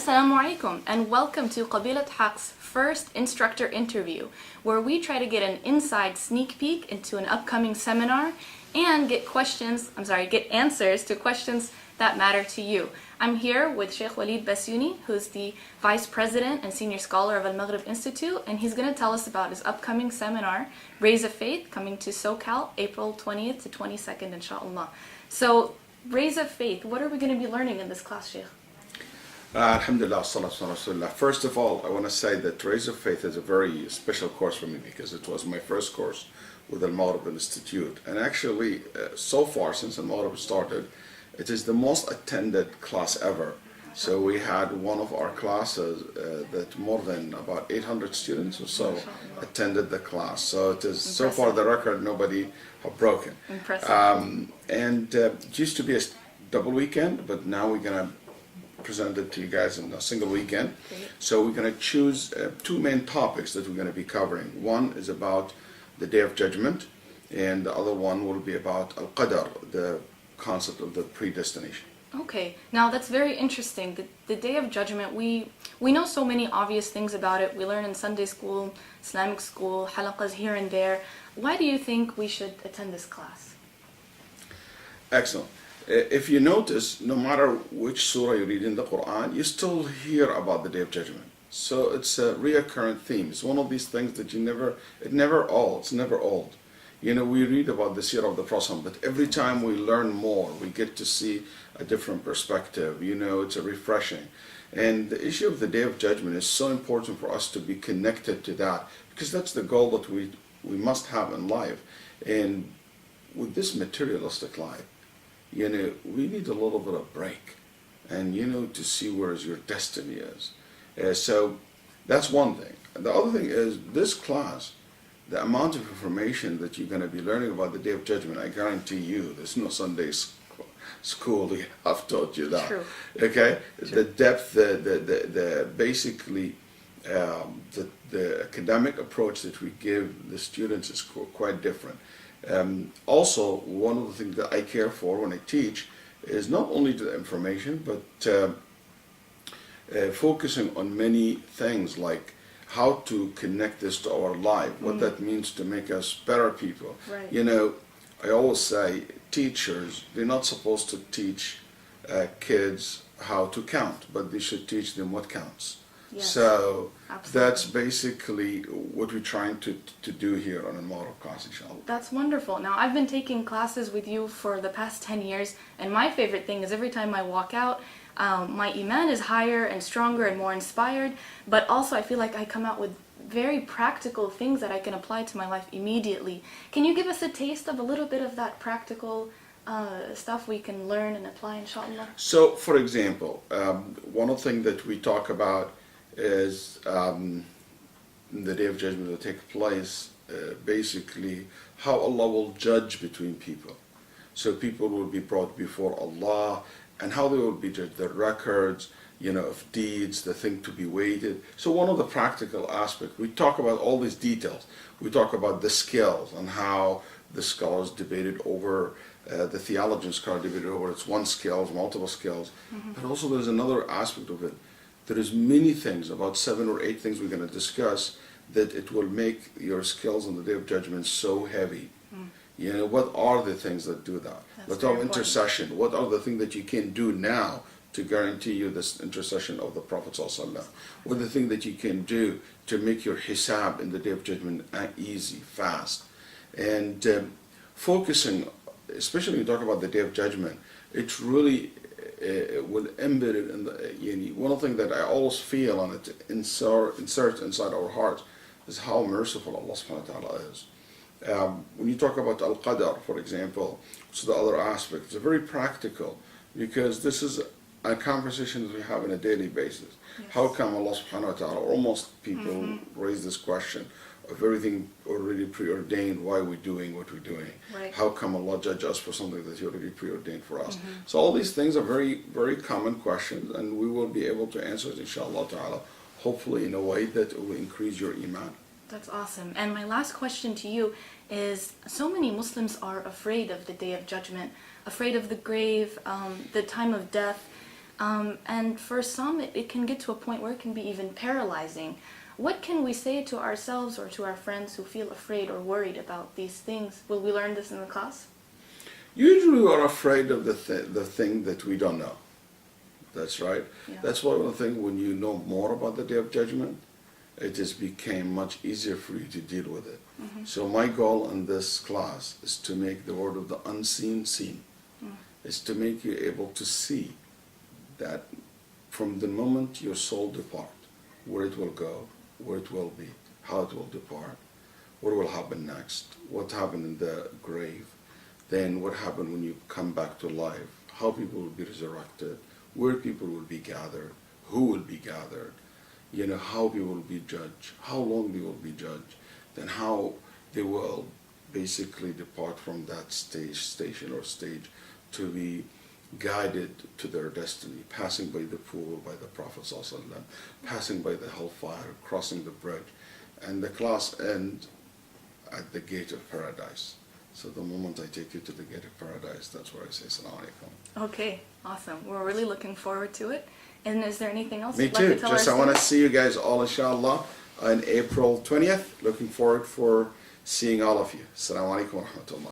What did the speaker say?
Assalamu alaikum and welcome to Qabilat Haq's first instructor interview, where we try to get an inside sneak peek into an upcoming seminar and get answers to questions that matter to you. I'm here with Sh.Waleed Basyouni, who's the Vice President and Senior Scholar of Al-Maghrib Institute, and he's going to tell us about his upcoming seminar, Rays of Faith, coming to SoCal, April 20th to 22nd, inshallah. So, Rays of Faith, what are we going to be learning in this class, Sheikh? Alhamdulillah, salatu wa rasulullah. First of all, I want to say that Rays of Faith is a very special course for me because it was my first course with Al-Maghrib Institute. And actually, so far since Al-Maghrib started, it is the most attended class ever. So we had one of our classes that more than about 800 students or so attended the class. So it is so far the record nobody have broken. Impressive. It used to be a double weekend, but now we're going to present it to you guys in a single weekend. Great. So we're going to choose two main topics that we're going to be covering. One is about the Day of Judgment, and the other one will be about Al-Qadr, the concept of the predestination. Okay, now that's very interesting. The Day of Judgment, we know so many obvious things about it. We learn in Sunday school, Islamic school, halaqas here and there. Why do you think we should attend this class? Excellent. If you notice, no matter which surah you read in the Quran, you still hear about the Day of Judgment. So it's a reoccurrent theme. It's one of these things that it's never old. You know, we read about the seerah of the Prophet, but every time we learn more, we get to see a different perspective. You know, it's a refreshing. And the issue of the Day of Judgment is so important for us to be connected to that, because that's the goal that we must have in life. And with this materialistic life, you know, we need a little bit of break, and you know, to see where your destiny is. So that's one thing. The other thing is this class, the amount of information that you're going to be learning about the Day of Judgment, I guarantee you, there's no Sunday school that have taught you that. True. Okay, True. The depth, the basically the academic approach that we give the students is quite different. Also, one of the things that I care for when I teach is not only the information, but focusing on many things like how to connect this to our life, what that means to make us better people. Right. You know, I always say teachers, they're not supposed to teach kids how to count, but they should teach them what counts. Yes, so absolutely. That's basically what we're trying to do here on a model class, inshallah. That's wonderful. Now, I've been taking classes with you for the past 10 years, and my favorite thing is every time I walk out, my iman is higher and stronger and more inspired, but also I feel like I come out with very practical things that I can apply to my life immediately. Can you give us a taste of a little bit of that practical stuff we can learn and apply, inshallah? So, for example, one of the things that we talk about is the Day of Judgment will take place, basically how Allah will judge between people. So people will be brought before Allah, and how they will be judged, their records, you know, of deeds, the thing to be weighted. So one of the practical aspects, we talk about all these details. We talk about the scales and how the scholars debated over, the theologians debated over it's one scale, multiple scales. But also there's another aspect of it. There is many things, about 7 or 8 things we're going to discuss, that it will make your skills on the Day of Judgment so heavy. You know, what are the things that do that? What are intercession? What are the things that you can do now to guarantee you this intercession of the Prophet ﷺ? What are the things that you can do to make your hisab in the Day of Judgment easy, fast? And focusing, especially when you talk about the Day of Judgment, it's really will embed it in the, one of the things that I always feel and it insert inside our hearts is how merciful Allah subhanahu wa ta'ala is. When you talk about Al-Qadr, for example, which is the other aspect, it's very practical, because this is a conversation that we have on a daily basis. Yes. How come Allah subhanahu wa ta'ala, or most people raise this question of everything already preordained, why are we doing what we're doing? Right. How come Allah judge us for something that He already preordained for us? So all these things are very, very common questions, and we will be able to answer it, inshallah ta'ala, hopefully in a way that will increase your iman. That's awesome. And my last question to you is, so many Muslims are afraid of the Day of Judgment, afraid of the grave, the time of death. And for some, it can get to a point where it can be even paralyzing. What can we say to ourselves or to our friends who feel afraid or worried about these things? Will we learn this in the class? Usually we're afraid of the thing that we don't know. That's right. Yeah. That's why one thing, when you know more about the Day of Judgment, it just became much easier for you to deal with it. Mm-hmm. So my goal in this class is to make the world of the unseen seen. Is to make you able to see that from the moment your soul depart, where it will go, where it will be, how it will depart, what will happen next, what happened in the grave, then what happened when you come back to life, how people will be resurrected, where people will be gathered, who will be gathered, how people will be judged, how long they will be judged, then how they will basically depart from that station or stage to be guided to their destiny, passing by the pool, by the Prophet ﷺ, passing by the hellfire, crossing the bridge, and the class ends at the gate of paradise. So the moment I take you to the gate of paradise, that's where I say Assalamu alaikum. Okay, awesome. We're really looking forward to it. And is there anything else Me you'd too. like to tell Just our I want to students? see you guys all, inshallah, on April 20th. Looking forward for seeing all of you. Assalamu alaikum wa rahmatullah.